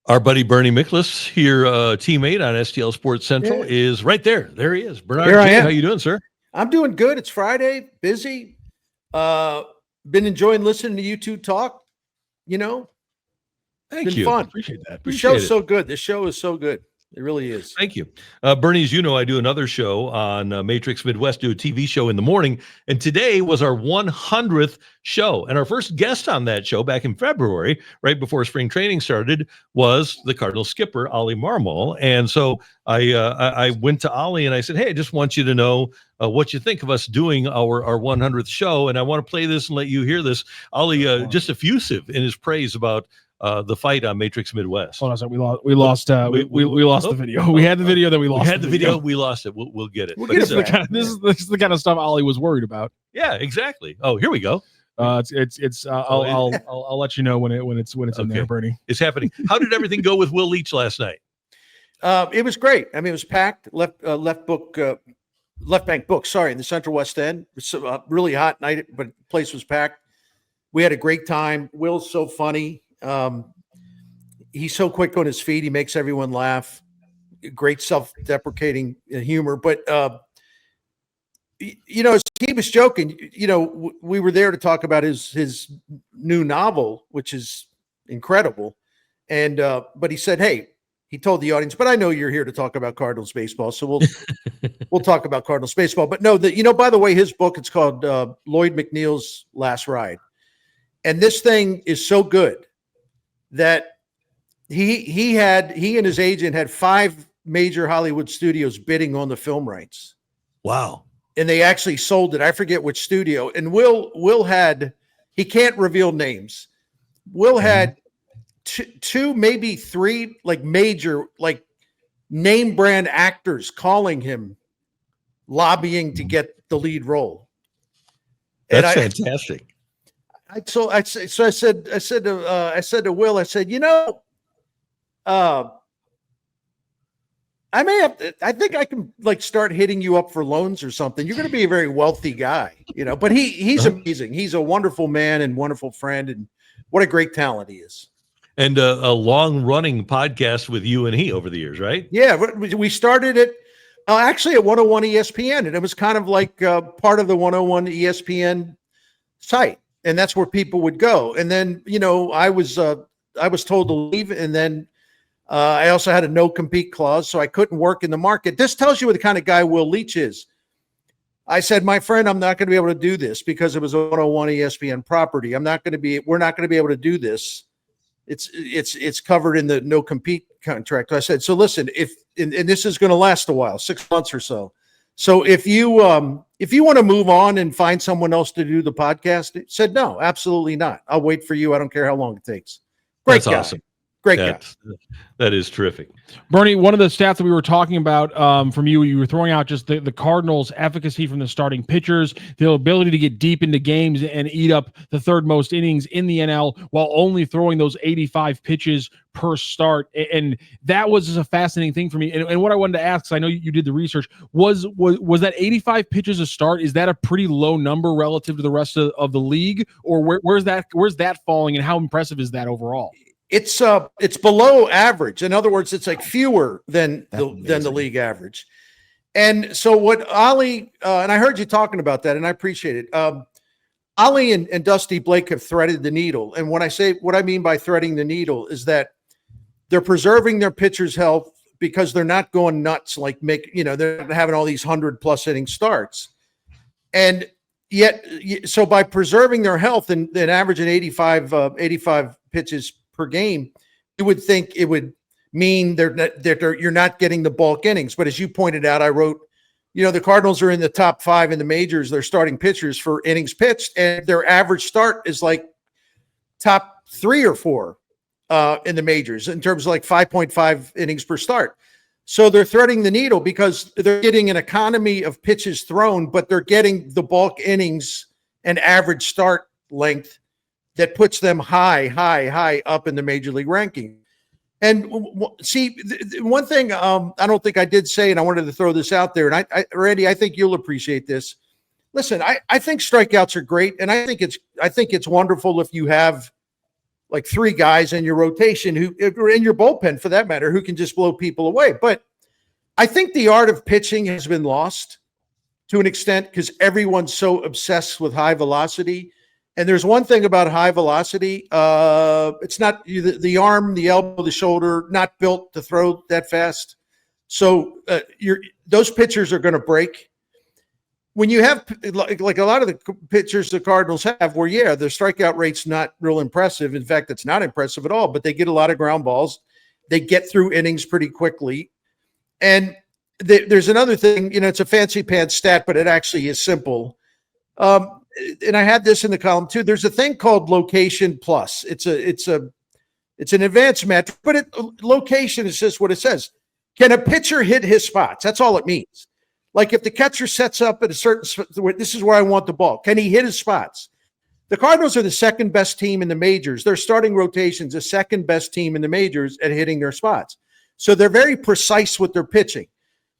Our buddy Bernie Miklas, here, teammate on STL Sports Central, Yeah. is right there. There he is. Bernard Here I J., am. how you doing, sir? I'm doing good. It's Friday, busy. Been enjoying listening to you two talk. You know, Thank been you. fun. Appreciate that. The Appreciate show's it. so good. The show is so good. It really is. Thank you. Bernie, as you know, I do another show on Matrix Midwest, do a TV show in the morning. And today was our 100th show. And our first guest on that show back in February, right before spring training started, was the Cardinal skipper, Ollie Marmol. And so I went to Ollie and I said, hey, I just want you to know what you think of us doing our 100th show. And I want to play this and let you hear this. Ollie, just effusive in his praise about the fight on Matrix Midwest. Hold on a second. We lost the video. We had the video, then we lost. We had the video. We lost it. We'll get it. This is the kind of stuff Ollie was worried about. Yeah, exactly. Oh, here we go. I'll let you know when it's in there, Bernie. It's happening. How did everything go with Will Leach last night? It was great. I mean, it was packed. Left bank book. Sorry, in the Central West End. It was a really hot night, but the place was packed. We had a great time. Will's so funny. He's so quick on his feet. He makes everyone laugh. Great self-deprecating humor. But, as he was joking, we were there to talk about his new novel, which is incredible. And, but he said, hey, he told the audience, but I know you're here to talk about Cardinals baseball. So we'll talk about Cardinals baseball. But no, by the way, his book, it's called Lloyd McNeil's Last Ride. And this thing is so good that he and his agent had 5 major Hollywood studios bidding on the film rights. Wow. And they actually sold it. I forget which studio. And Will had, he can't reveal names. Will had two, maybe 3, like major, like name brand actors calling him, lobbying to get the lead role. That's fantastic. I said to Will, I said, I think I can start hitting you up for loans or something. You're going to be a very wealthy guy, but he's amazing. He's a wonderful man and wonderful friend. And what a great talent he is. And a long running podcast with you and he over the years, right? Yeah. We started it actually at 101 ESPN, and it was kind of like part of the 101 ESPN site. And that's where people would go. And then, I was told to leave. And then I also had a no compete clause, so I couldn't work in the market. This tells you what the kind of guy Will Leach is. I said, my friend, I'm not going to be able to do this because it was a 101 ESPN property. we're not going to be able to do this. It's covered in the no compete contract. I said, so listen, and this is going to last a while, 6 months or so. So if you want to move on and find someone else to do the podcast, it said, no, absolutely not. I'll wait for you. I don't care how long it takes. Great guy. Awesome. Great guy. That is terrific. Bernie, one of the stats that we were talking about from you were throwing out just the Cardinals' efficacy from the starting pitchers, the ability to get deep into games and eat up the third most innings in the NL while only throwing those 85 pitches per start. And that was just a fascinating thing for me. And what I wanted to ask, because I know you did the research, was that 85 pitches a start? Is that a pretty low number relative to the rest of the league? Or where's that falling, and how impressive is that overall? It's below average. In other words, it's like fewer than the league average. And so what Ollie, and I heard you talking about that, and I appreciate it. Ollie and Dusty Blake have threaded the needle. And what I mean by threading the needle is that they're preserving their pitchers' health because they're not going nuts, they're not having all these 100+ inning starts. And yet, so by preserving their health and averaging 85 pitches per game, you would think it would mean you're not getting the bulk innings. But as you pointed out, I wrote, the Cardinals are in the top 5 in the majors. They're starting pitchers for innings pitched, and their average start is like top 3 or 4 in the majors in terms of 5.5 innings per start. So they're threading the needle because they're getting an economy of pitches thrown, but they're getting the bulk innings and average start length that puts them high up in the major league ranking. And see, one thing I don't think I did say, and I wanted to throw this out there, and Randy, I think you'll appreciate this. Listen, I think strikeouts are great, and I think it's wonderful if you have like 3 guys in your rotation who, or in your bullpen for that matter, who can just blow people away. But I think the art of pitching has been lost to an extent because everyone's so obsessed with high velocity. And there's one thing about high velocity. It's not the arm, the elbow, the shoulder, not built to throw that fast. So those pitchers are going to break. When you have like a lot of the pitchers the Cardinals have where, yeah, their strikeout rate's not real impressive. In fact, it's not impressive at all, but they get a lot of ground balls. They get through innings pretty quickly. And there's another thing, it's a fancy pants stat, but it actually is simple. And I had this in the column too. There's a thing called location plus. It's an advanced metric, but location is just what it says. Can a pitcher hit his spots? That's all it means. Like if the catcher sets up at a certain spot, this is where I want the ball. Can he hit his spots? The Cardinals are the second best team in the majors. Their starting rotation's the second best team in the majors at hitting their spots. So they're very precise with their pitching.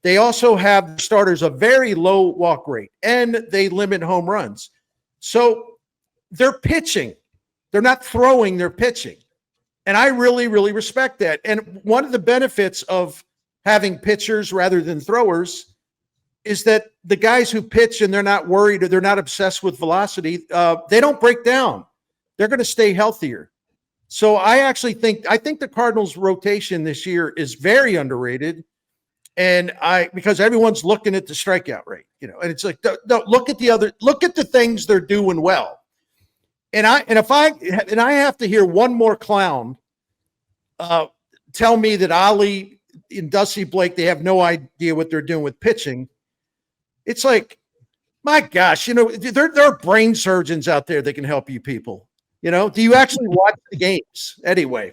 They also have starters a very low walk rate, and they limit home runs. So they're pitching. They're not throwing, they're pitching. And I really, really respect that. And one of the benefits of having pitchers rather than throwers is that the guys who pitch and they're not worried or they're not obsessed with velocity, they don't break down. They're going to stay healthier. So I think the Cardinals rotation this year is very underrated. And because everyone's looking at the strikeout rate, and it's like, don't look at the things they're doing well. And I have to hear one more clown tell me that Ollie and Dusty Blake, they have no idea what they're doing with pitching. It's like, my gosh, there are brain surgeons out there that can help you people. Do you actually watch the games? Anyway,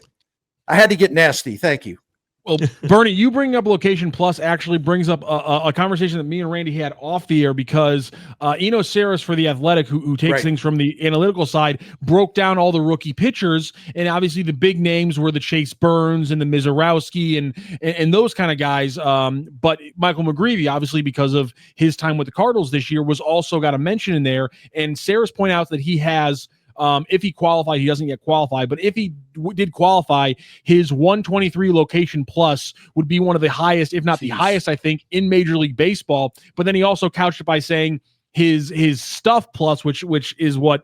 I had to get nasty. Thank you. Well, Bernie, you bring up location plus actually brings up a conversation that me and Randy had off the air because Eno Saris for The Athletic, who takes things from the analytical side, broke down all the rookie pitchers. And obviously the big names were the Chase Burns and the Mizorowski and those kind of guys. But Michael McGreevy, obviously because of his time with the Cardinals this year, was also got a mention in there. And Saris pointed out that he has if he qualified, he doesn't yet qualify, but if he did qualify, his 123 location plus would be one of the highest, if not the highest, I think, in Major League Baseball. But then he also couched it by saying his stuff plus, which is what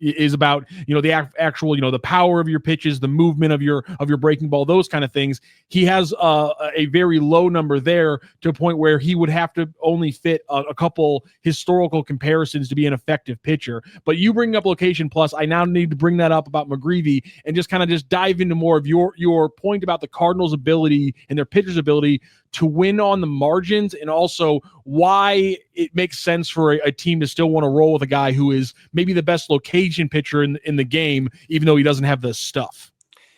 is about the actual the power of your pitches, the movement of your breaking ball, those kind of things. He has a very low number there to a point where he would have to only fit a couple historical comparisons to be an effective pitcher. But you bring up location plus, I now need to bring that up about McGreevy and just dive into more of your point about the Cardinals' ability and their pitchers' ability to win on the margins, and also why it makes sense for a team to still want to roll with a guy who is maybe the best location pitcher in the game, even though he doesn't have the stuff.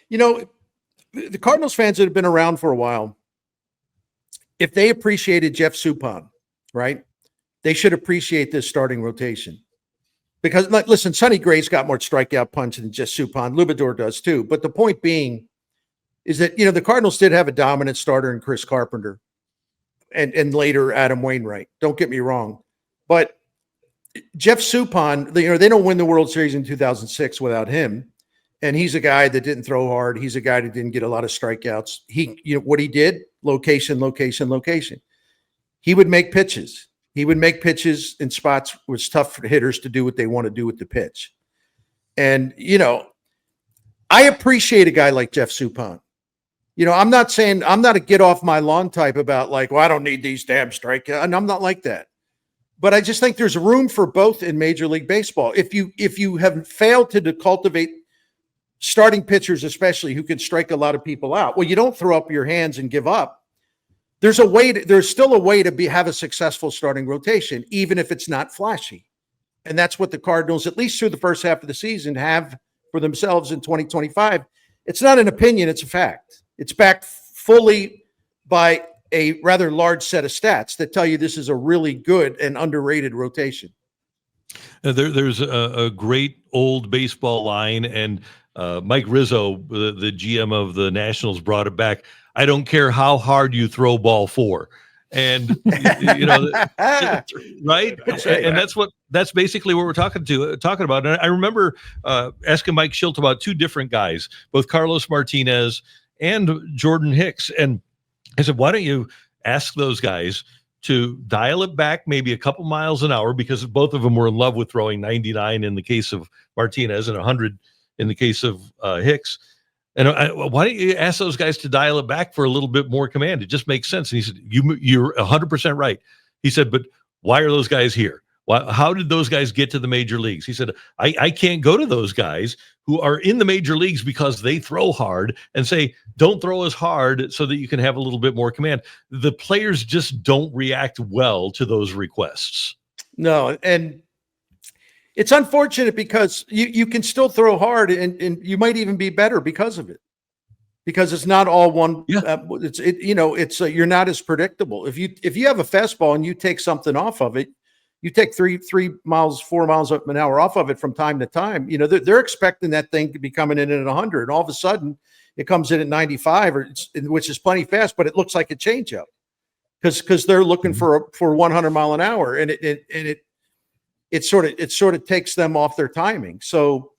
The Cardinals fans that have been around for a while, if they appreciated Jeff Suppan, right, they should appreciate this starting rotation. Because, listen, Sonny Gray's got more strikeout punch than just Suppan. Lubador does too. But the point being is that, the Cardinals did have a dominant starter in Chris Carpenter and later Adam Wainwright. Don't get me wrong. But Jeff Suppan, they don't win the World Series in 2006 without him. And he's a guy that didn't throw hard. He's a guy that didn't get a lot of strikeouts. What he did, location. He would make pitches. He would make pitches in spots where it's tough for hitters to do what they want to do with the pitch. And, I appreciate a guy like Jeff Suppan. I'm not saying I'm not a get off my lawn type about I don't need these damn strikeouts. And I'm not like that. But I just think there's room for both in Major League Baseball. If you have failed to cultivate starting pitchers, especially who can strike a lot of people out, well, you don't throw up your hands and give up. There's still a way to have a successful starting rotation, even if it's not flashy. And that's what the Cardinals, at least through the first half of the season, have for themselves in 2025. It's not an opinion, it's a fact. It's backed fully by a rather large set of stats that tell you this is a really good and underrated rotation. There's a great old baseball line, and Mike Rizzo, the GM of the Nationals, brought it back. I don't care how hard you throw ball four. And right. And that's basically what we're talking about. And I remember asking Mike Schilt about two different guys, both Carlos Martinez and Jordan Hicks. And I said, why don't you ask those guys to dial it back maybe a couple miles an hour, because both of them were in love with throwing 99 in the case of Martinez and 100 in the case of Hicks. And why don't you ask those guys to dial it back for a little bit more command? It just makes sense. And he said, you're 100% right. He said, but why are those guys here? How did those guys get to the major leagues? He said, I can't go to those guys who are in the major leagues because they throw hard and say, don't throw as hard so that you can have a little bit more command. The players just don't react well to those requests. No, and it's unfortunate because you can still throw hard and you might even be better because of it. Because it's not all one. Yeah. You're not as predictable. If you have a fastball and you take something off of it, you take 4 miles an hour off of it from time to time. They're expecting that thing to be coming in at 100, and all of a sudden it comes in at 95, which is plenty fast, but it looks like a changeup because they're looking for 100 mile an hour, and it sort of takes them off their timing. So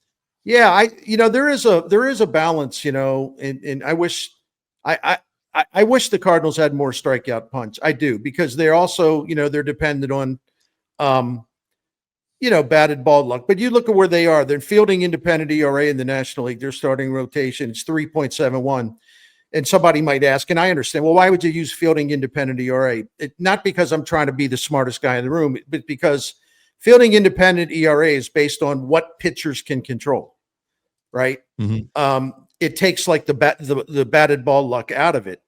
yeah, there is a balance, and I wish the Cardinals had more strikeout punch. I do, because they're also, they're dependent on batted ball luck. But you look at where they are. They're fielding independent ERA in the National League. Their starting rotation, it's 3.71. And somebody might ask, and I understand, well, why would you use fielding independent ERA? Not because I'm trying to be the smartest guy in the room, but because fielding independent ERA is based on what pitchers can control, right? Mm-hmm. It takes like the batted ball luck out of it.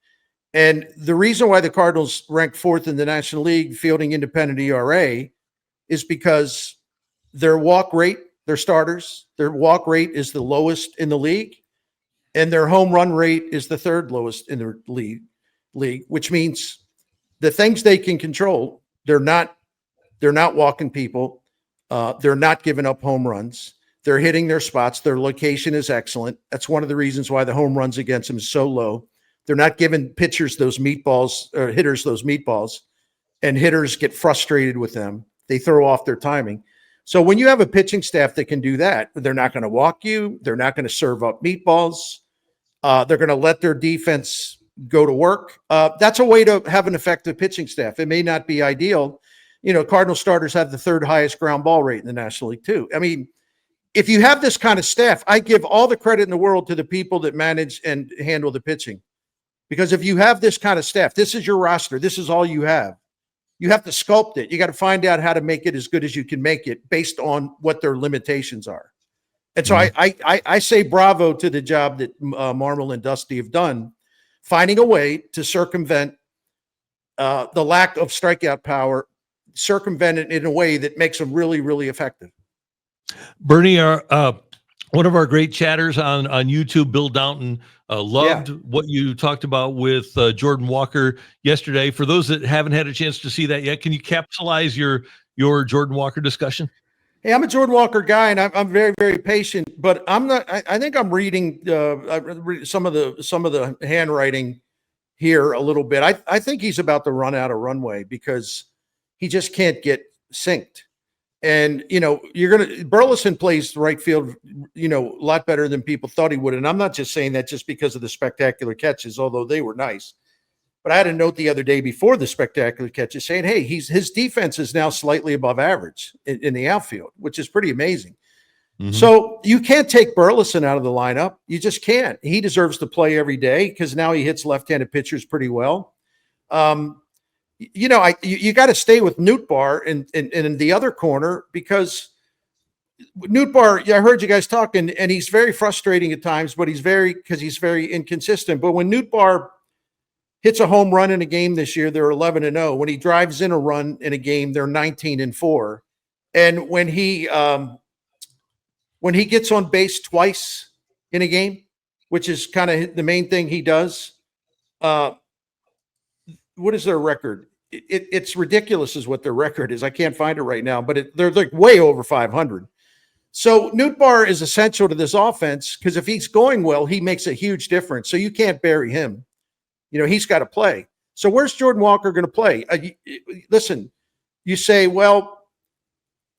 And the reason why the Cardinals rank 4th in the National League fielding independent ERA is because their walk rate, their starters, their walk rate is the lowest in the league, and their home run rate is the 3rd lowest in the league, which means the things they can control, they're not walking people. They're not giving up home runs. They're hitting their spots. Their location is excellent. That's one of the reasons why the home runs against them is so low. They're not giving pitchers those meatballs, or hitters those meatballs, and hitters get frustrated with them. They throw off their timing. So when you have a pitching staff that can do that, they're not going to walk you. They're not going to serve up meatballs. They're going to let their defense go to work. That's a way to have an effective pitching staff. It may not be ideal. Cardinal starters have the 3rd highest ground ball rate in the National League too. I mean, if you have this kind of staff, I give all the credit in the world to the people that manage and handle the pitching. Because if you have this kind of staff, this is your roster, this is all you have. You have to sculpt it. You got to find out how to make it as good as you can make it based on what their limitations are. And so I say bravo to the job that Marmol and Dusty have done, finding a way to circumvent the lack of strikeout power, circumvent it in a way that makes them really, really effective. Bernie, one of our great chatters on YouTube, Bill Downton, loved what you talked about with Jordan Walker yesterday. For those that haven't had a chance to see that yet, can you capsulize your Jordan Walker discussion? Hey, I'm a Jordan Walker guy, and I'm very, very patient. But I'm not. I think I'm reading some of the handwriting here a little bit. I think he's about to run out of runway because he just can't get synced. And, Burleson plays right field, a lot better than people thought he would. And I'm not just saying that just because of the spectacular catches, although they were nice. But I had a note the other day before the spectacular catches saying, hey, his defense is now slightly above average in the outfield, which is pretty amazing. Mm-hmm. So you can't take Burleson out of the lineup. You just can't. He deserves to play every day because now he hits left-handed pitchers pretty well. You got to stay with Nootbaar in the other corner because Nootbaar, I heard you guys talking, and he's very frustrating at times, but he's very inconsistent. But when Nootbaar hits a home run in a game this year, they're 11-0. When he drives in a run in a game, they're 19-4. And when he gets on base twice in a game, which is kind of the main thing he does, what is their record? It's ridiculous is what their record is. I can't find it right now, but they're like way over 500. So Nootbaar is essential to this offense because if he's going well, he makes a huge difference. So you can't bury him. He's got to play. So where's Jordan Walker going to play? Listen, you say, well,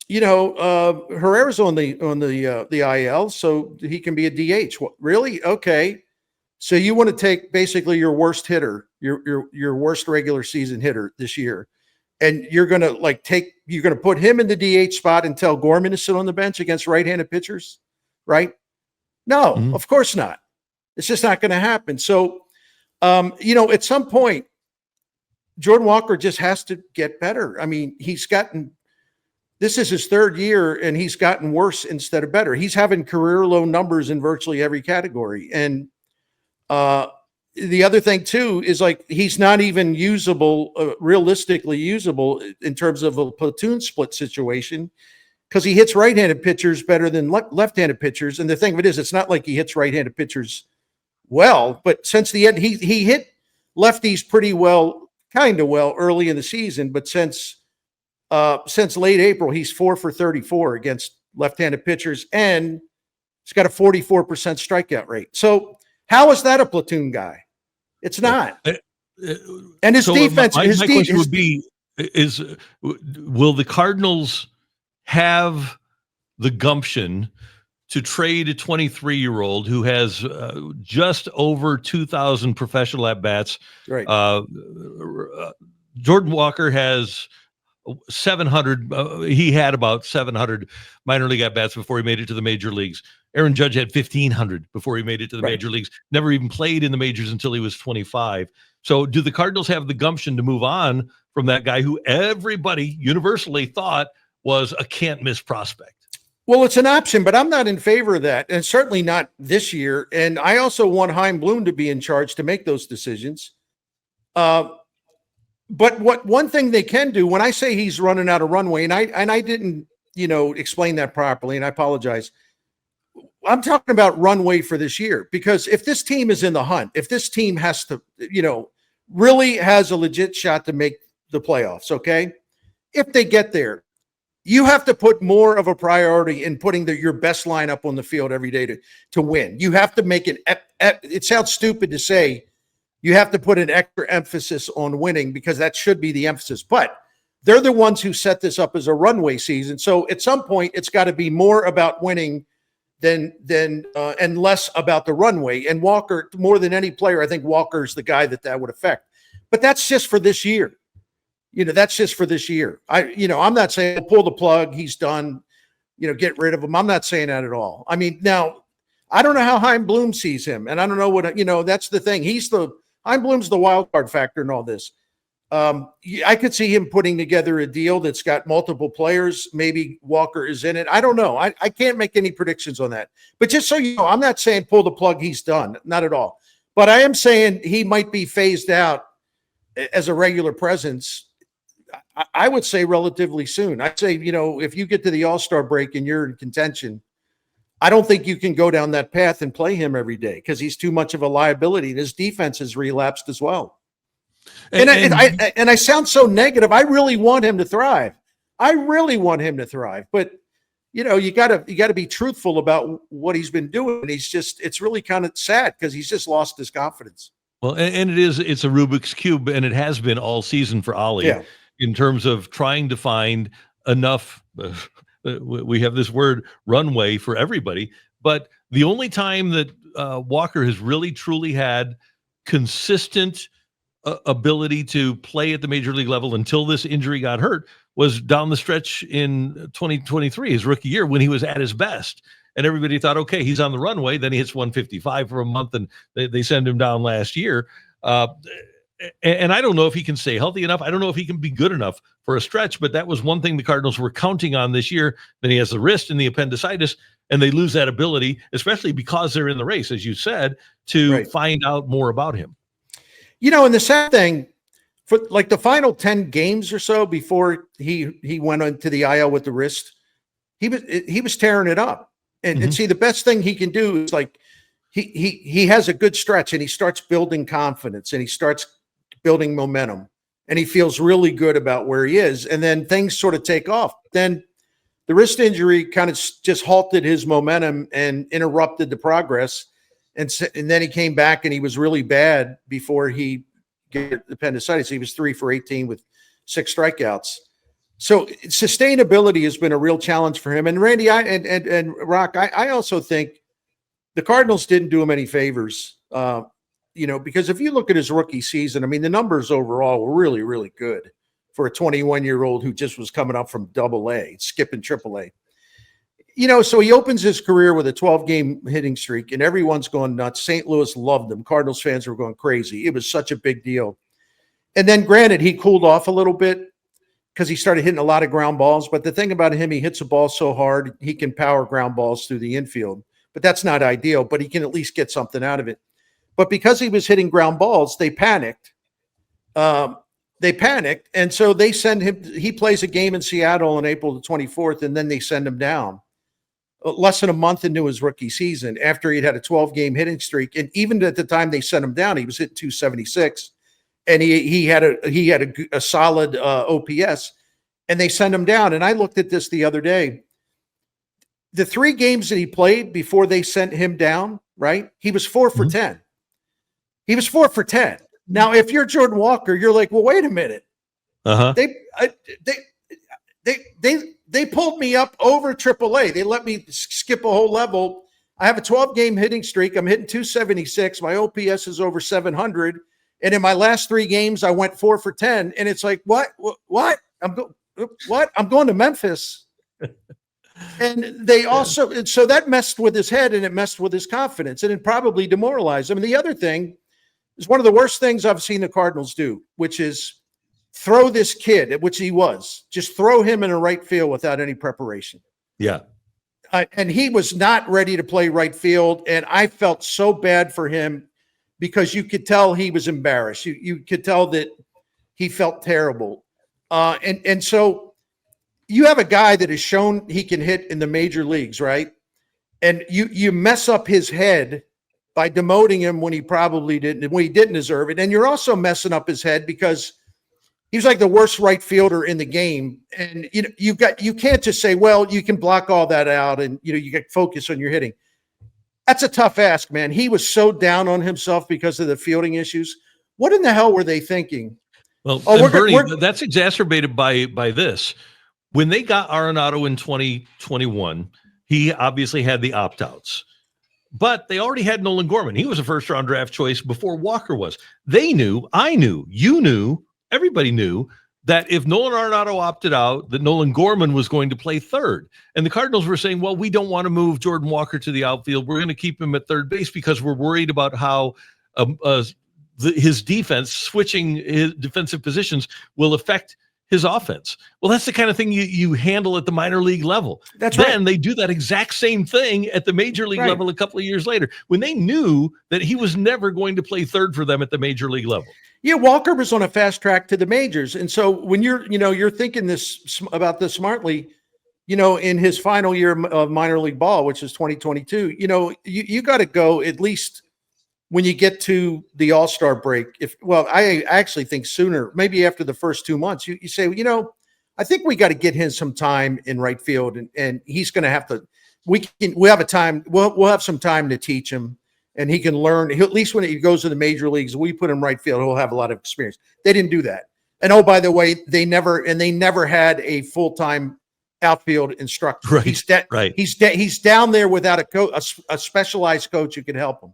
Herrera's on the IL, so he can be a DH. What, really? Okay. So you want to take basically your worst hitter, your worst regular season hitter this year, and you're going to put him in the DH spot and tell Gorman to sit on the bench against right-handed pitchers, right? No, of course not. It's just not going to happen. So, at some point, Jordan Walker just has to get better. I mean, this is his third year, and he's gotten worse instead of better. He's having career low numbers in virtually every category. And the other thing too is he's not even realistically usable in terms of a platoon split situation, because he hits right-handed pitchers better than left-handed pitchers. And the thing of it is, it's not like he hits right-handed pitchers well, but since the end, he hit lefties pretty well, kind of well early in the season. But since late April, he's 4 for 34 against left-handed pitchers, and he's got a 44% strikeout rate. So how is that a platoon guy? It's not. And his defense. My question would be: will the Cardinals have the gumption to trade a 23-year-old who has just over 2,000 professional at bats? Right. Jordan Walker has 700. He had about 700 minor league at bats before he made it to the major leagues. Aaron Judge had 1,500 before he made it to the major leagues. Never even played in the majors until he was 25. So do the Cardinals have the gumption to move on from that guy who everybody universally thought was a can't miss prospect? Well, it's an option, but I'm not in favor of that, and certainly not this year. And I also want Chaim Bloom to be in charge to make those decisions. But one thing they can do, when I say he's running out of runway, and I didn't, explain that properly, and I apologize. I'm talking about runway for this year, because if this team is in the hunt, if this team has to, really has a legit shot to make the playoffs, okay? If they get there, you have to put more of a priority in putting your best lineup on the field every day to win. You have to make it sounds stupid to say you have to put an extra emphasis on winning, because that should be the emphasis. But they're the ones who set this up as a runway season. So at some point, it's got to be more about winning than and less about the runway. And Walker, more than any player, I think Walker's the guy that would affect. But that's just for this year. That's just for this year. I'm not saying pull the plug, he's done, get rid of him. I'm not saying that at all. I mean, now I don't know how Chaim Bloom sees him, and I don't know what, that's the thing. Chaim Bloom's the wild card factor in all this. I could see him putting together a deal that's got multiple players. Maybe Walker is in it. I don't know. I can't make any predictions on that. But just so you know, I'm not saying pull the plug, he's done. Not at all. But I am saying he might be phased out as a regular presence. I would say relatively soon. I'd say, if you get to the All-Star break and you're in contention, I don't think you can go down that path and play him every day, because he's too much of a liability, and his defense has relapsed as well. And I sound so negative. I really want him to thrive. But you gotta be truthful about what he's been doing. And it's really kind of sad, because he's just lost his confidence. Well, and it's a Rubik's Cube, and it has been all season for Ollie. Yeah. In terms of trying to find enough, we have this word runway for everybody, but the only time that Walker has really truly had consistent ability to play at the major league level until this injury got hurt was down the stretch in 2023, his rookie year, when he was at his best. And everybody thought, okay, he's on the runway. Then he hits 155 for a month, and they send him down last year. And I don't know if he can stay healthy enough. I don't know if he can be good enough for a stretch, but that was one thing the Cardinals were counting on this year. Then he has the wrist and the appendicitis, and they lose that ability, especially because they're in the race, as you said, to find out more about him. And the sad thing, for like the final 10 games or so before he went into the IL with the wrist, he was tearing it up. And see, the best thing he can do is he has a good stretch, and he starts building confidence, and he starts building momentum, and he feels really good about where he is. And then things sort of take off. Then the wrist injury kind of just halted his momentum and interrupted the progress. And then he came back, and he was really bad before he get appendicitis. He was 3 for 18 with 6 strikeouts. So sustainability has been a real challenge for him. And Randy, and Rock, I also think the Cardinals didn't do him any favors, because if you look at his rookie season, I mean, the numbers overall were really, really good for a 21-year-old who just was coming up from AA, skipping AAA. So he opens his career with a 12-game hitting streak, and everyone's going nuts. St. Louis loved him. Cardinals fans were going crazy. It was such a big deal. And then, granted, he cooled off a little bit because he started hitting a lot of ground balls. But the thing about him, he hits a ball so hard, he can power ground balls through the infield. But that's not ideal, but he can at least get something out of it. But because he was hitting ground balls, they panicked. And so they send him. He plays a game in Seattle on April the 24th, and then they send him down less than a month into his rookie season after he'd had a 12-game hitting streak. And even at the time they sent him down, he was hitting 276, and he had a solid OPS, and they sent him down. And I looked at this the other day. The 3 games that he played before they sent him down, right? He was 4 for 10. He was 4 for 10. Now, if you're Jordan Walker, you're like, well, wait a minute. They pulled me up over AAA. They let me skip a whole level. I have a 12-game hitting streak. I'm hitting 276. My OPS is over 700. And in my last 3 games, I went 4 for 10. And it's like, what? I'm going to Memphis. And they also, and so that messed with his head, and it messed with his confidence, and it probably demoralized him. And the other thing is one of the worst things I've seen the Cardinals do, which is throw this kid, which he was, just throw him in a right field without any preparation. Yeah. And he was not ready to play right field. And I felt so bad for him because you could tell he was embarrassed. You could tell that he felt terrible. And so you have a guy that has shown he can hit in the major leagues, right? And you mess up his head by demoting him when he probably didn't, when he didn't deserve it. And you're also messing up his head because he was like the worst right fielder in the game. And you can't just say, well, you can block all that out and you get focus on your hitting. That's a tough ask, man. He was so down on himself because of the fielding issues. What in the hell were they thinking? Well, Bernie, that's exacerbated by this. When they got Arenado in 2021, he obviously had the opt-outs. But they already had Nolan Gorman. He was a first-round draft choice before Walker was. They knew, I knew, you knew, everybody knew that if Nolan Arenado opted out, that Nolan Gorman was going to play third. And the Cardinals were saying, well, we don't want to move Jordan Walker to the outfield. We're going to keep him at third base because we're worried about how his defense, switching his defensive positions, will affect his offense. Well, that's the kind of thing you handle at the minor league level. That's then right. They do that exact same thing at the major league level a couple of years later when they knew that he was never going to play third for them at the major league level. Yeah, Walker was on a fast track to the majors. And so when you're thinking this about this smartly, in his final year of minor league ball, which is 2022, you got to go at least when you get to the All-Star break. I actually think sooner, maybe after the first 2 months, you say, I think we got to get him some time in right field, and he's going to have to. We'll have some time to teach him, and he can learn. At least when he goes to the major leagues, we put him right field, he'll have a lot of experience. They didn't do that, and oh, by the way, they never had a full-time outfield instructor. Right. He's down there without a specialized coach who can help him.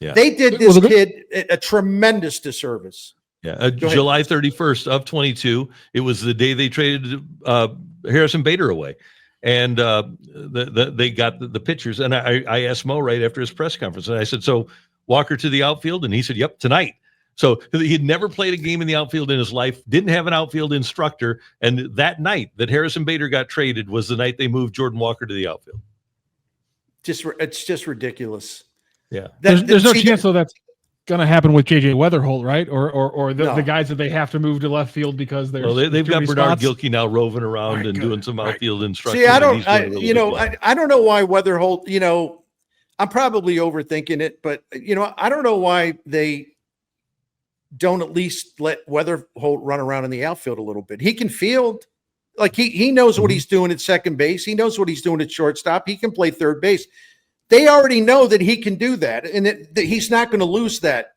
Yeah. They did this kid a tremendous disservice. Yeah, July 31st of 22. It was the day they traded Harrison Bader away, and they got the pitchers. And I asked Mo right after his press conference, and I said, "So Walker to the outfield?" And he said, "Yep, tonight." So he had never played a game in the outfield in his life, didn't have an outfield instructor, and that night that Harrison Bader got traded was the night they moved Jordan Walker to the outfield. It's just ridiculous. Yeah, there's no chance though that's going to happen with JJ Weatherholt, right? Or the guys that they have to move to left field because they've got Bernard Gilkey now roving around doing some outfield instruction. See, I don't know why Weatherholt. I'm probably overthinking it, but I don't know why they don't at least let Weatherholt run around in the outfield a little bit. He can field, like he knows what he's doing at second base. He knows what he's doing at shortstop. He can play third base. They already know that he can do that, and that he's not going to lose that.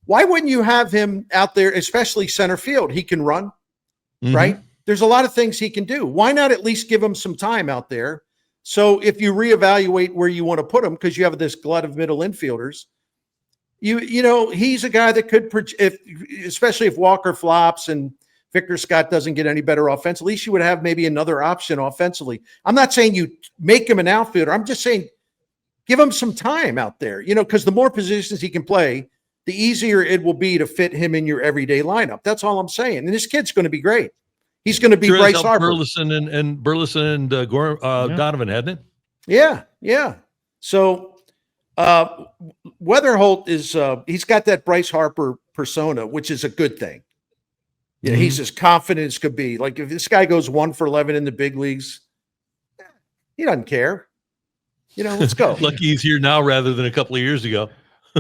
Why wouldn't you have him out there, especially center field? He can run, right? There's a lot of things he can do. Why not at least give him some time out there? So if you reevaluate where you want to put him, because you have this glut of middle infielders, you know, he's a guy that could, especially if Walker flops and Victor Scott doesn't get any better offense, at least you would have maybe another option offensively. I'm not saying you make him an outfielder. I'm just saying give him some time out there, you know, because the more positions he can play, the easier it will be to fit him in your everyday lineup. That's all I'm saying. And this kid's going to be great. He's going to be Bryce Harper. Burleson and Donovan, hadn't it? Yeah, yeah. So Weatherholt is he's got that Bryce Harper persona, which is a good thing. Yeah, he's as confident as could be. Like if this guy goes 1 for 11 in the big leagues, he doesn't care. You know, let's go. Lucky he's here now rather than a couple of years ago.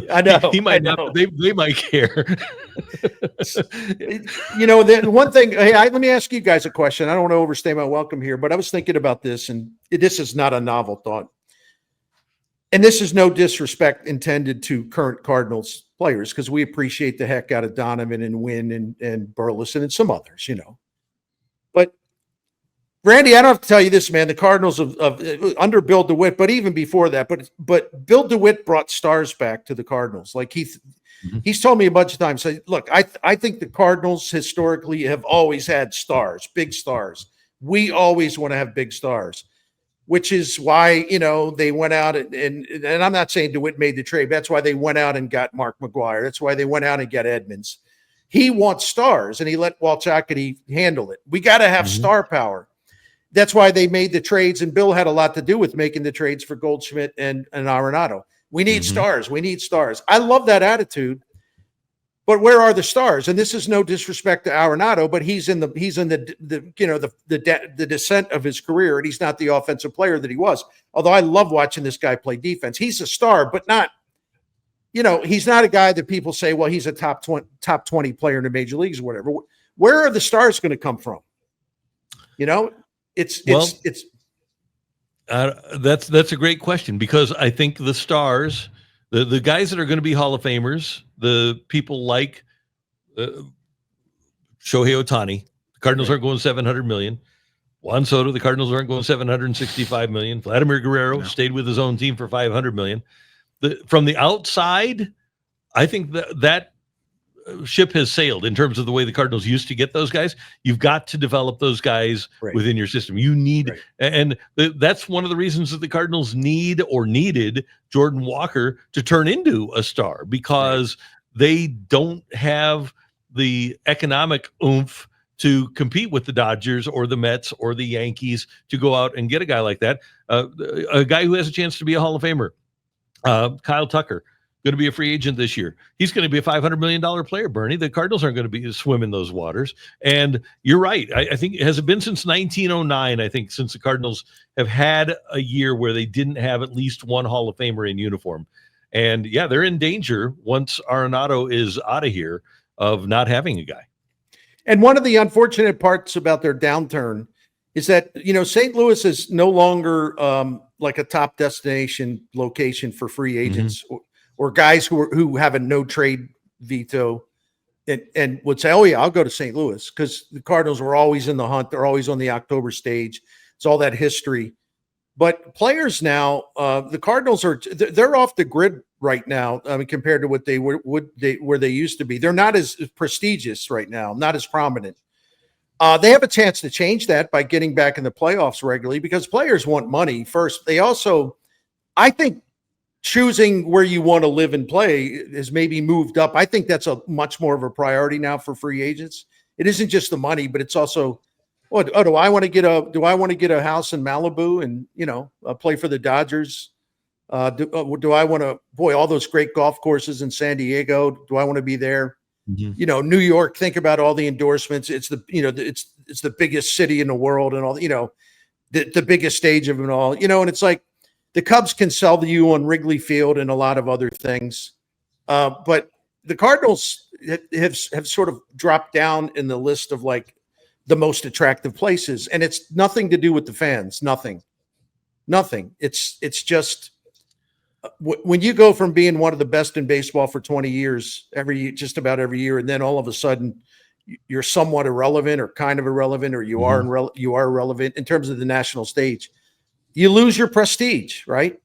I know. He might not. They might care. You know, the one thing. Hey, let me ask you guys a question. I don't want to overstay my welcome here, but I was thinking about this, and this is not a novel thought. And this is no disrespect intended to current Cardinals players, because we appreciate the heck out of Donovan and Wynn and Burleson and some others, you know. But Randy, I don't have to tell you this, man. The Cardinals of under Bill DeWitt, but even before that, but Bill DeWitt brought stars back to the Cardinals. Like he's told me a bunch of times. Say, look, I think the Cardinals historically have always had stars, big stars. We always want to have big stars, which is why, you know, they went out and I'm not saying DeWitt made the trade. That's why they went out and got Mark McGwire. That's why they went out and got Edmonds. He wants stars, and he let Walt Jocketty handle it. We got to have star power. That's why they made the trades, and Bill had a lot to do with making the trades for Goldschmidt and Arenado. We need stars. We need stars. I love that attitude, but where are the stars? And this is no disrespect to Arenado, but he's in the descent of his career, and he's not the offensive player that he was. Although I love watching this guy play defense. He's a star, but not, you know, he's not a guy that people say, well, he's a top 20 player in the major leagues or whatever. Where are the stars going to come from? You know? That's a great question, because I think the stars, the guys that are going to be Hall of Famers, the people like Shohei Ohtani, the Cardinals aren't going 700 million. Juan Soto, the Cardinals aren't going 765 million. Vladimir Guerrero stayed with his own team for 500 million. From the outside, I think that ship has sailed in terms of the way the Cardinals used to get those guys. You've got to develop those guys within your system. You need, and that's one of the reasons that the Cardinals needed Jordan Walker to turn into a star, because they don't have the economic oomph to compete with the Dodgers or the Mets or the Yankees to go out and get a guy like that. A guy who has a chance to be a Hall of Famer, Kyle Tucker, going to be a free agent this year. He's going to be a $500 million player, Bernie. The Cardinals aren't going to be swimming those waters. And you're right. I think, has it been since 1909, I think, since the Cardinals have had a year where they didn't have at least one Hall of Famer in uniform. And yeah, they're in danger once Arenado is out of here of not having a guy. And one of the unfortunate parts about their downturn is that, you know, St. Louis is no longer like a top destination location for free agents or guys who have a no trade veto and would say, oh yeah, I'll go to St. Louis, because the Cardinals were always in the hunt. They're always on the October stage. It's all that history. But players now, the Cardinals they're off the grid right now. I mean, compared to what they were, where they used to be. They're not as prestigious right now, not as prominent. They have a chance to change that by getting back in the playoffs regularly, because players want money first. They also, I think, choosing where you want to live and play has maybe moved up. I think that's a much more of a priority now for free agents. It isn't just the money, but it's also, do I want to get a house in Malibu and, you know, play for the Dodgers? Do I want to, all those great golf courses in San Diego? Do I want to be there? You know, New York, think about all the endorsements. It's it's the biggest city in the world, and all, you know, the biggest stage of it all, you know, and it's like, the Cubs can sell to you on Wrigley Field and a lot of other things. But the Cardinals have sort of dropped down in the list of like the most attractive places. And it's nothing to do with the fans. Nothing. It's just when you go from being one of the best in baseball for 20 years, just about every year, and then all of a sudden you're somewhat irrelevant or kind of irrelevant, or you are irrelevant in terms of the national stage, you lose your prestige, right?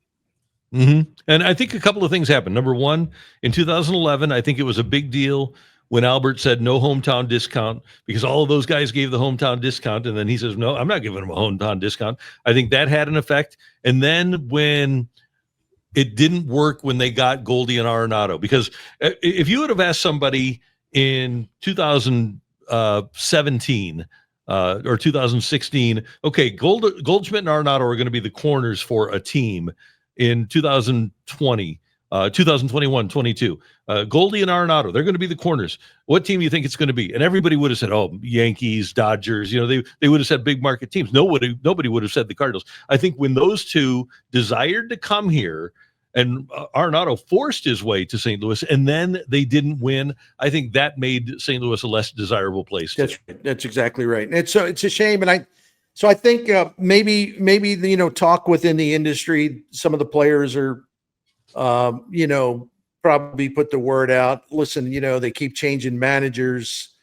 Mm-hmm. And I think a couple of things happened. Number one, in 2011, I think it was a big deal when Albert said no hometown discount, because all of those guys gave the hometown discount. And then he says, no, I'm not giving them a hometown discount. I think that had an effect. And then when it didn't work when they got Goldie and Arenado, because if you would have asked somebody in 2017 or 2016, okay, Goldschmidt and Arenado are going to be the corners for a team in 2020, 2021, 22. Goldie and Arenado, they're going to be the corners. What team do you think it's going to be? And everybody would have said, oh, Yankees, Dodgers. They would have said big market teams. Nobody would have said the Cardinals. I think when those two desired to come here, and Arenado forced his way to St. Louis, and then they didn't win, I think that made St. Louis a less desirable place. That's exactly right. And it's a shame. And I think maybe talk within the industry, some of the players are, probably put the word out. Listen, they keep changing managers.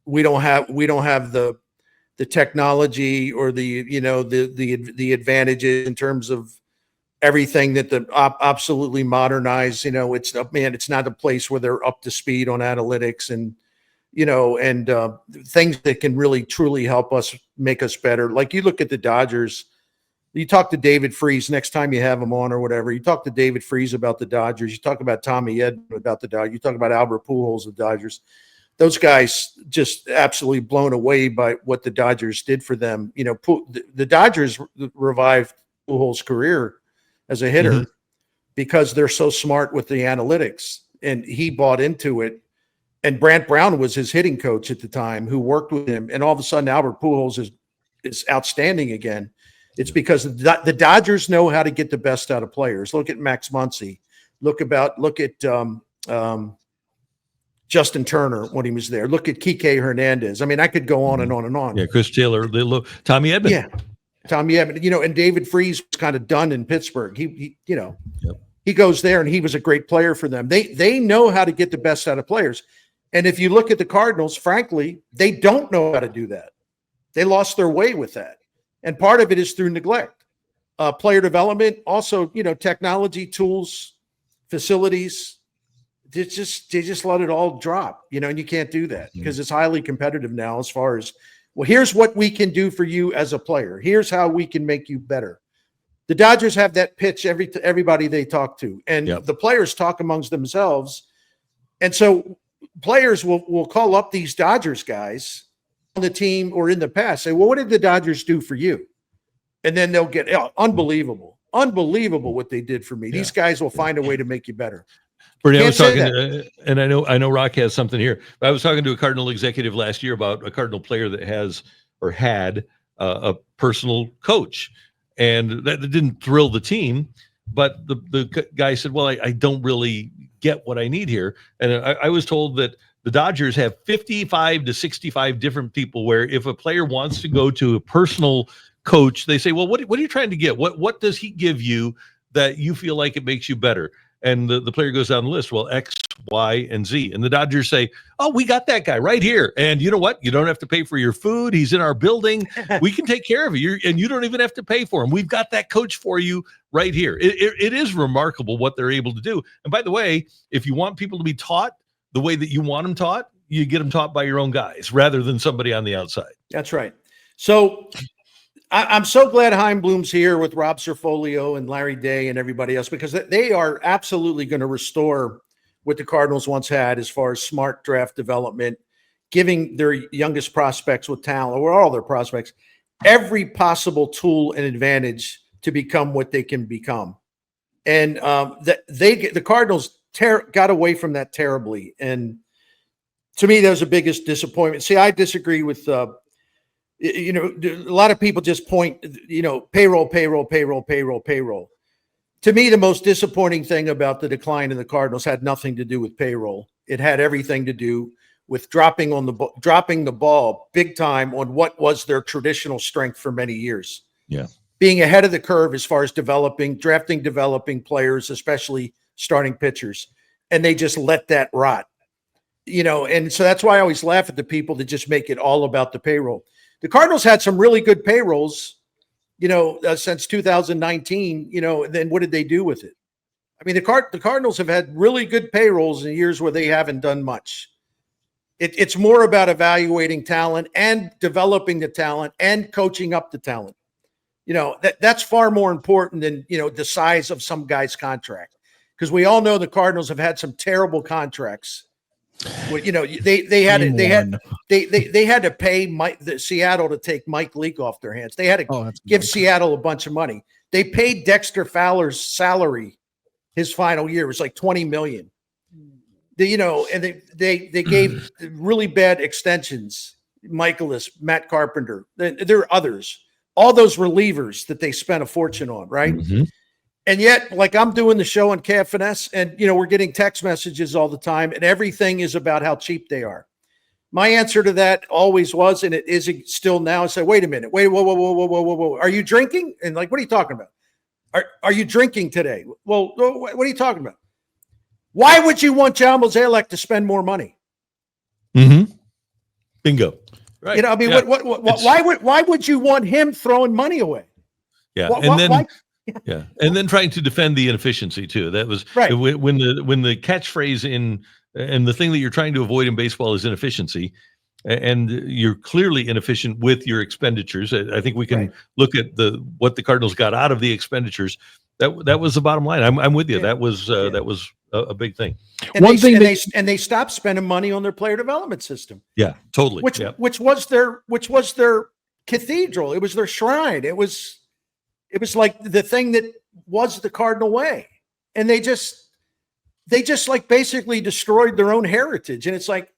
We don't have the technology or the advantages in terms of everything that the absolutely modernized. It's not a place where they're up to speed on analytics and things that can really truly help us make us better. Like you look at the Dodgers, you talk to David Freese next time you have him on or whatever. You talk to David Freese about the Dodgers. You talk about Tommy Edman about the Dodgers. You talk about Albert Pujols of the Dodgers. Those guys just absolutely blown away by what the Dodgers did for them. The Dodgers revived Pujols' career as a hitter because they're so smart with the analytics, and he bought into it. And Brant Brown was his hitting coach at the time, who worked with him. And all of a sudden, Albert Pujols is outstanding again. It's because the Dodgers know how to get the best out of players. Look at Max Muncy. Look at Justin Turner when he was there. Look at Kike Hernandez. I mean, I could go on and on and on. Yeah, Chris Taylor, Tommy Edman. Yeah, Tommy Edman. And David Freese was kind of done in Pittsburgh. He goes there, and he was a great player for them. They know how to get the best out of players. And if you look at the Cardinals, frankly, they don't know how to do that. They lost their way with that. And part of it is through neglect. Player development, also, technology, tools, facilities. They just let it all drop, and you can't do that because it's highly competitive now as far as, well, here's what we can do for you as a player. Here's how we can make you better. The Dodgers have that pitch to everybody they talk to, and the players talk amongst themselves. And so players will call up these Dodgers guys on the team or in the past, say, well, what did the Dodgers do for you? And then they'll get unbelievable what they did for me. These guys will find a way to make you better. Bernie, I was talking, and I know Rock has something here, but I was talking to a Cardinal executive last year about a Cardinal player that has or had a personal coach, and that didn't thrill the team. But the guy said, well, I don't really get what I need here. And I was told that the Dodgers have 55 to 65 different people where if a player wants to go to a personal coach, they say, well, what are you trying to get? What does he give you that you feel like it makes you better? And the player goes down the list. Well, X, Y, and Z. And the Dodgers say, oh, we got that guy right here. And you know what? You don't have to pay for your food. He's in our building. We can take care of you. And you don't even have to pay for him. We've got that coach for you right here. It is remarkable what they're able to do. And by the way, if you want people to be taught the way that you want them taught, you get them taught by your own guys rather than somebody on the outside. That's right. So I'm so glad Chaim Bloom's here with Rob Serfolio and Larry Day and everybody else, because they are absolutely going to restore what the Cardinals once had as far as smart draft development, giving their youngest prospects with talent, or all their prospects, every possible tool and advantage to become what they can become. And the Cardinals got away from that terribly. And to me, that was the biggest disappointment. See, I disagree with a lot of people just point, payroll. To me, the most disappointing thing about the decline in the Cardinals had nothing to do with payroll. It had everything to do with dropping the ball big time on what was their traditional strength for many years. Yeah. being ahead of the curve as far as drafting, developing players, especially starting pitchers. And they just let that rot, and so that's why I always laugh at the people that just make it all about the payroll. The Cardinals had some really good payrolls, since 2019, then what did they do with it? I mean, the Cardinals have had really good payrolls in years where they haven't done much. It's more about evaluating talent and developing the talent and coaching up the talent. That's far more important than, the size of some guy's contract. Because we all know the Cardinals have had some terrible contracts. Well, they had to pay Seattle to take Mike Leake off their hands. They had to give Seattle a bunch of money. They paid Dexter Fowler's salary his final year. It was like $20 million. And they gave really bad extensions. Michaelis, Matt Carpenter. There are others. All those relievers that they spent a fortune on, right? Mm-hmm. And yet, like I'm doing the show on Can't Finesse, and we're getting text messages all the time, and everything is about how cheap they are. My answer to that always was, and it is still now, I say, wait a minute, whoa. Are you drinking? And like, what are you talking about? Are you drinking today? Well, what are you talking about? Why would you want John Mozeliak to spend more money? Mm-hmm. Bingo. Right. Why would you want him throwing money away? Yeah. Yeah, and then trying to defend the inefficiency too. That was right. When the catchphrase and the thing that you're trying to avoid in baseball is inefficiency, and you're clearly inefficient with your expenditures. I think we can look at what the Cardinals got out of the expenditures. That was the bottom line. I'm with you. Yeah. That was a big thing. And they stopped spending money on their player development system. Yeah, totally. Which was their cathedral. It was their shrine. It was like the thing that was the Cardinal way. And they just like basically destroyed their own heritage. And it's like,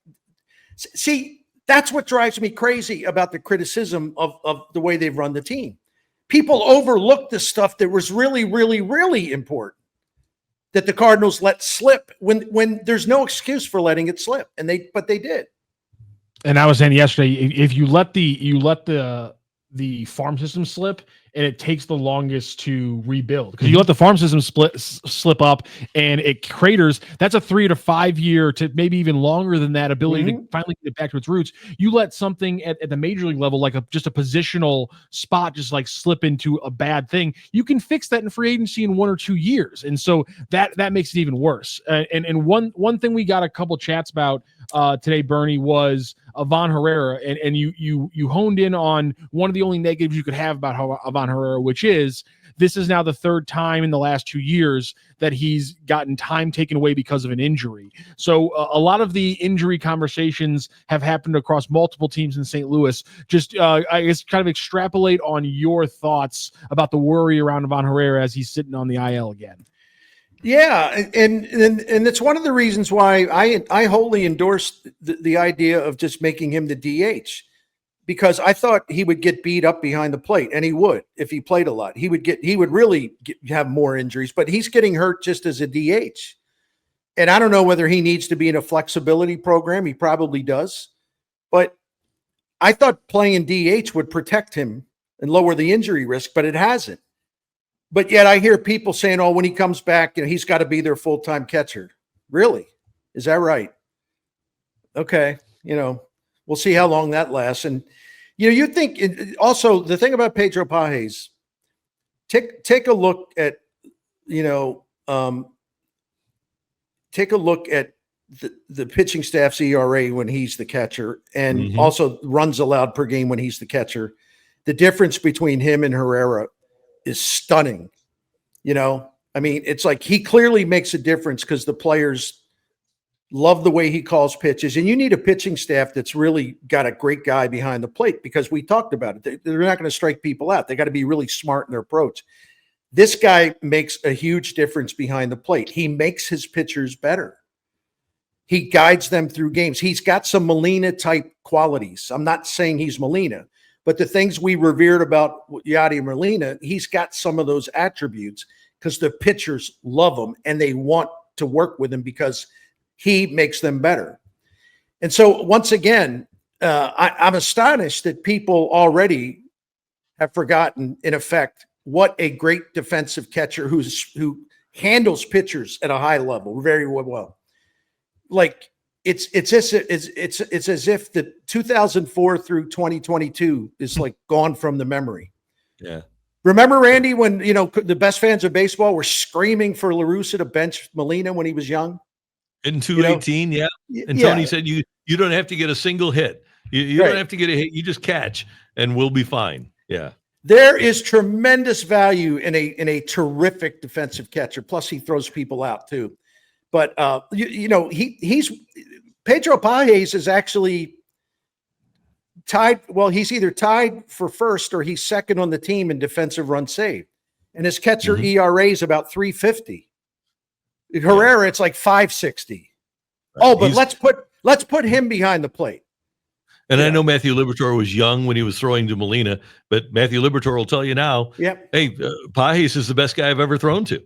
see, that's what drives me crazy about the criticism of the way they've run the team. People overlook the stuff that was really, really, really important that the Cardinals let slip when there's no excuse for letting it slip. But they did. And I was saying yesterday, if you let the farm system slip, and it takes the longest to rebuild because you let the farm system slip up and it craters. That's a 3 to 5 year to maybe even longer than that ability to finally get back to its roots. You let something at the major league level, like just a positional spot, just like slip into a bad thing. You can fix that in free agency in 1 or 2 years. And so that makes it even worse. And one thing we got a couple chats about today, Bernie, was Ivan Herrera, and you honed in on one of the only negatives you could have about Ivan Herrera, which is this is now the third time in the last 2 years that he's gotten time taken away because of an injury. So a lot of the injury conversations have happened across multiple teams in St. Louis. Just I guess kind of extrapolate on your thoughts about the worry around Ivan Herrera as he's sitting on the IL again. Yeah, and it's one of the reasons why I wholly endorsed the idea of just making him the DH, because I thought he would get beat up behind the plate, and he would if he played a lot. He would really have more injuries, but he's getting hurt just as a DH. And I don't know whether he needs to be in a flexibility program. He probably does, but I thought playing DH would protect him and lower the injury risk, but it hasn't. But yet I hear people saying, oh, when he comes back, he's got to be their full-time catcher. Really? Is that right? Okay. We'll see how long that lasts. And, you think also the thing about Pedro Pages, take a look at, take a look at the pitching staff's ERA when he's the catcher, and also runs allowed per game when he's the catcher. The difference between him and Herrera is stunning. I mean, it's like he clearly makes a difference because the players love the way he calls pitches, and you need a pitching staff that's really got a great guy behind the plate, because we talked about it. They're not going to strike people out. They got to be really smart in their approach. This guy makes a huge difference behind the plate. He makes his pitchers better. He guides them through games. He's got some Molina type qualities. I'm not saying he's Molina, but the things we revered about Yadier Molina, he's got some of those attributes because the pitchers love him and they want to work with him because he makes them better. And so once again, I'm astonished that people already have forgotten, in effect, what a great defensive catcher who handles pitchers at a high level very well. Like it's as if the 2004 through 2022 is like gone from the memory. Yeah. Remember, Randy, when the best fans of baseball were screaming for La Russa to bench Molina when he was young? In 218, yeah. And Tony said you don't have to get a single hit. You don't have to get a hit. You just catch, and we'll be fine. Yeah. There is tremendous value in a terrific defensive catcher. Plus, he throws people out too. But he's Pedro Pages is actually tied. Well, he's either tied for first or he's second on the team in defensive run saved, and his catcher ERA is about 350. Herrera, it's like 560. Right. Oh, but let's put him behind the plate. And I know Matthew Liberatore was young when he was throwing to Molina, but Matthew Liberatore will tell you now, hey, Pages is the best guy I've ever thrown to.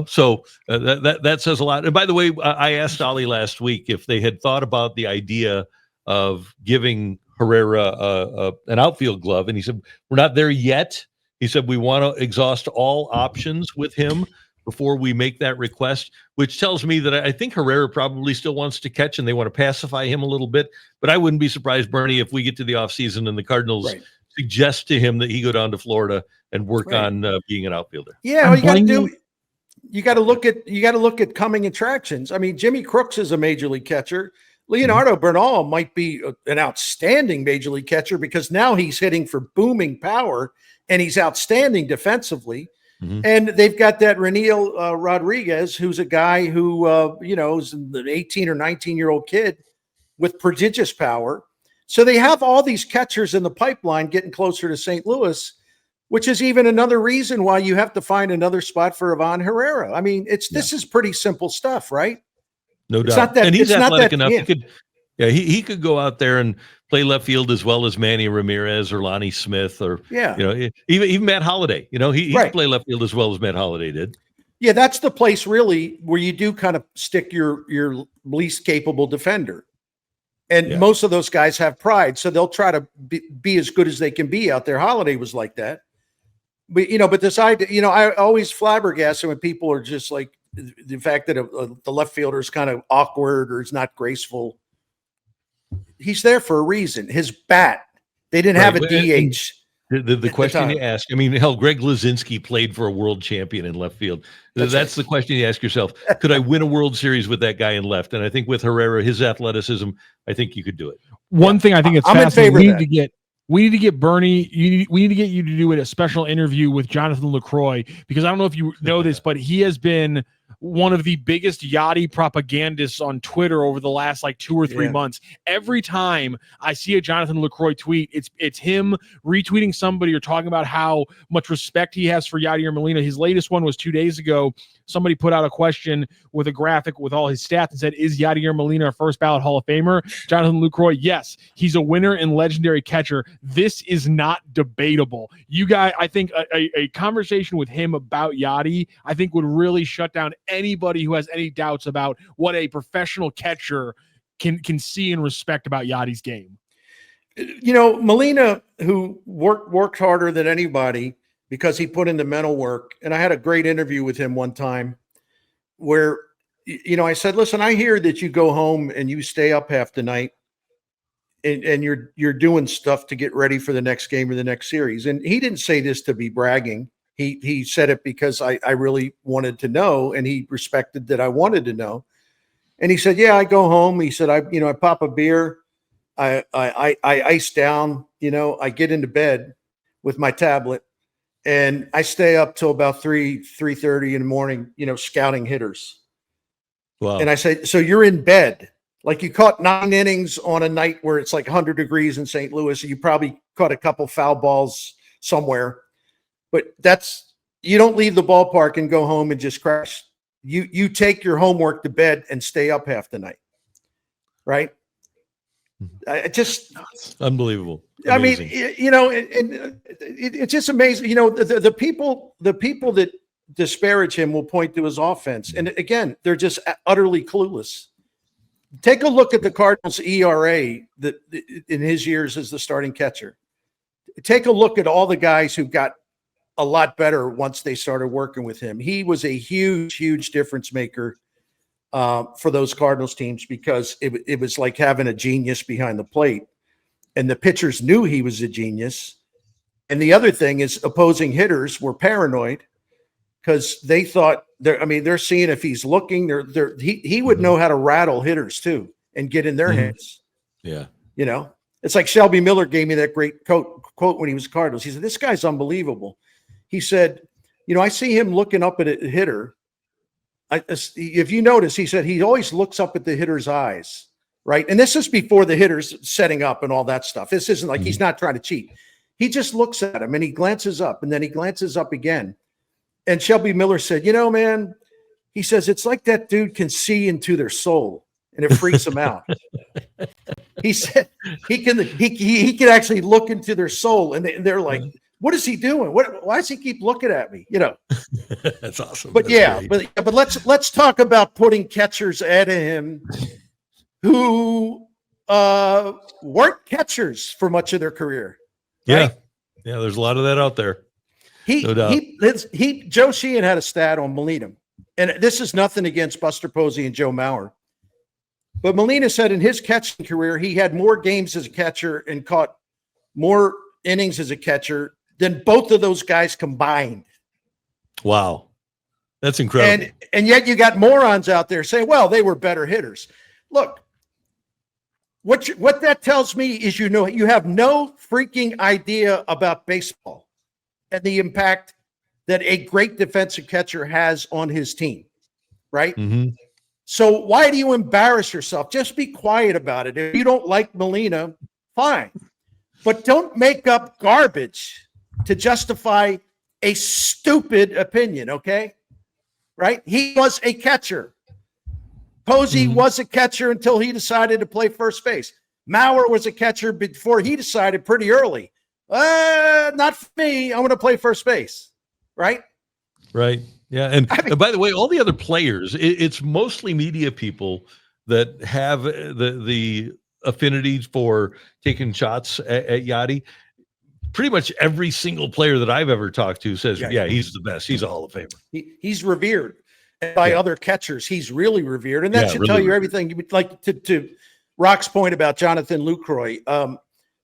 So that says a lot. And by the way, I asked Ollie last week if they had thought about the idea of giving Herrera an outfield glove, and he said, we're not there yet. He said, we want to exhaust all options with him before we make that request, which tells me that I think Herrera probably still wants to catch and they want to pacify him a little bit. But I wouldn't be surprised, Bernie, if we get to the offseason and the Cardinals suggest to him that he go down to Florida and work on being an outfielder. Yeah, you got to look at coming attractions. I mean, Jimmy Crooks is a major league catcher. Leonardo Bernal might be an outstanding major league catcher because now he's hitting for booming power and he's outstanding defensively. And they've got that Reniel Rodriguez, who's a guy who, is an 18 or 19-year-old kid with prodigious power. So they have all these catchers in the pipeline getting closer to St. Louis, which is even another reason why you have to find another spot for Ivan Herrera. I mean, this is pretty simple stuff, right? No doubt. And he's athletic enough. He could go out there and play left field as well as Manny Ramirez or Lonnie Smith or even Matt Holliday. He could play left field as well as Matt Holliday did. Yeah, that's the place really where you do kind of stick your least capable defender. And most of those guys have pride, so they'll try to be as good as they can be out there. Holliday was like that. But this idea, I always flabbergasted when people are just like the fact that the left fielder is kind of awkward or is not graceful. He's there for a reason. His bat, they didn't have a DH. The question you ask, I mean, hell, Greg Luzinski played for a world champion in left field. That's the question you ask yourself. Could I win a World Series with that guy in left? And I think with Herrera, his athleticism, I think you could do it. One thing I think it's fascinating. We need to get Bernie. We need to get you to do a special interview with Jonathan LaCroix, because I don't know if you know this, but he has been one of the biggest Yachty propagandists on Twitter over the last 2 or 3 months. Every time I see a Jonathan LaCroix tweet, it's him retweeting somebody or talking about how much respect he has for Yadier Molina. His latest one was 2 days ago. Somebody put out a question with a graphic with all his stats and said, is Yadier Molina a first ballot Hall of Famer? Jonathan LaCroix, yes, he's a winner and legendary catcher. This is not debatable. You guys, I think a conversation with him about Yadi, I think would really shut down anybody who has any doubts about what a professional catcher can see and respect about Yadi's game. Molina, who worked harder than anybody because he put in the mental work. And I had a great interview with him one time where, I said, listen, I hear that you go home and you stay up half the night and you're doing stuff to get ready for the next game or the next series. And he didn't say this to be bragging. He said it because I really wanted to know, and he respected that I wanted to know. And he said, yeah, I go home. He said, I pop a beer. I ice down, I get into bed with my tablet and I stay up till about 3:30 in the morning, scouting hitters. Wow. And I say, so you're in bed, like you caught 9 innings on a night where it's 100 degrees in St. Louis. And you probably caught a couple foul balls somewhere, but you don't leave the ballpark and go home and just crash. You take your homework to bed and stay up half the night. Right. It's unbelievable. Amazing. I mean, it's just amazing. The people that disparage him will point to his offense. And again, they're just utterly clueless. Take a look at the Cardinals ERA in his years as the starting catcher. Take a look at all the guys who got a lot better once they started working with him. He was a huge, huge difference maker for those Cardinals teams because it was like having a genius behind the plate. And the pitchers knew he was a genius. And the other thing is opposing hitters were paranoid because they thought they're seeing if he's looking, he would know how to rattle hitters too and get in their heads. Yeah. You know, it's like Shelby Miller gave me that great quote when he was Cardinals. He said, "This guy's unbelievable." He said, "You know, I see him looking up at a hitter. If you notice," he said, "he always looks up at the hitter's eyes." Right. And this is before the hitter's setting up and all that stuff. This isn't like he's not trying to cheat. He just looks at him and he glances up and then he glances up again. And Shelby Miller said, "You know, man," he says, "it's like that dude can see into their soul and it freaks him out." He said he can actually look into their soul and they're like, "What is he doing? Why does he keep looking at me?" You know, that's awesome. But that's but let's talk about putting catchers ahead of him who weren't catchers for much of their career. Right? Yeah. There's a lot of that out there. Joe Sheehan had a stat on Molina, and this is nothing against Buster Posey and Joe Mauer, but Molina said in his catching career he had more games as a catcher and caught more innings as a catcher than both of those guys combined. Wow, that's incredible. And yet you got morons out there saying, "Well, they were better hitters." Look. What that tells me is, you have no freaking idea about baseball and the impact that a great defensive catcher has on his team, right? Mm-hmm. So why do you embarrass yourself? Just be quiet about it. If you don't like Molina, fine. But don't make up garbage to justify a stupid opinion, okay? Right? He was a catcher. Posey was a catcher until he decided to play first base. Mauer was a catcher before he decided pretty early. Not for me. I want to play first base. Right? Right. Yeah. And by the way, all the other players, it's mostly media people that have the affinity for taking shots at Yadi. Pretty much every single player that I've ever talked to says, yeah, he's the best. He's a Hall of Famer. He's revered. By other catchers, he's really revered, and that should tell you everything. You would like to Rock's point about Jonathan Lucroy.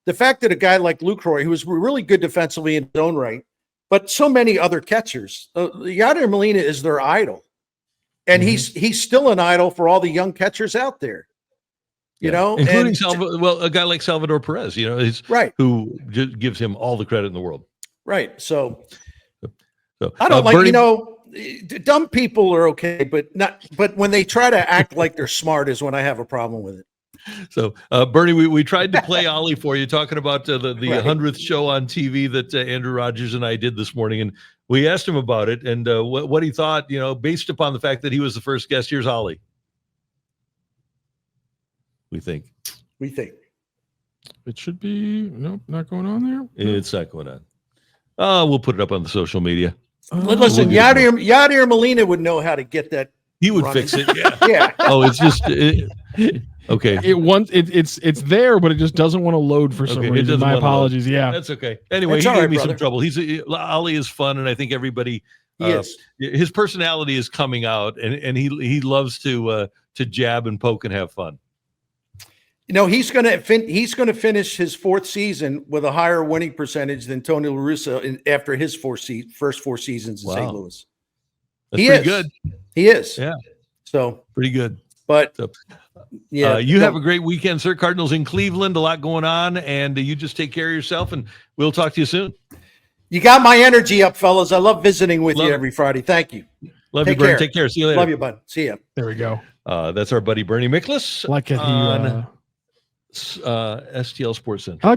The fact that a guy like Lucroy, who was really good defensively in his own right, but so many other catchers, Yadier Molina is their idol, and he's still an idol for all the young catchers out there. You know, including a guy like Salvador Perez. You know, is right, who just gives him all the credit in the world. Right. So I don't like Bernie, dumb people are okay, but when they try to act like they're smart is when I have a problem with it. So, Bernie, we tried to play Ollie for you, talking about the 100th show on TV that Andrew Rogers and I did this morning, and we asked him about it and what he thought. You know, based upon the fact that he was the first guest. Here's Ollie. We think it should be not going on there. It's not going on. We'll put it up on the social media. Listen, Yadier Molina would know how to get that. He would fix it. Yeah. Yeah. Oh, it's just okay. It's there, but it just doesn't want to load for some reason. My apologies. Yeah, that's okay. Anyway, he gave me some trouble. Ollie is fun, and I think everybody. His personality is coming out, and he loves to jab and poke and have fun. You know, he's going to finish his fourth season with a higher winning percentage than Tony La Russa after his first four seasons in St. Louis. That's pretty good. He is. Yeah. So pretty good. But you have a great weekend, sir. Cardinals in Cleveland, a lot going on, and you just take care of yourself, and we'll talk to you soon. You got my energy up, fellas. I love visiting with you every Friday. Thank you. Love you, Bernie. Take care. See you later. Love you, bud. See ya. There we go. That's our buddy Bernie Miklasz like it. on STL Sports Center.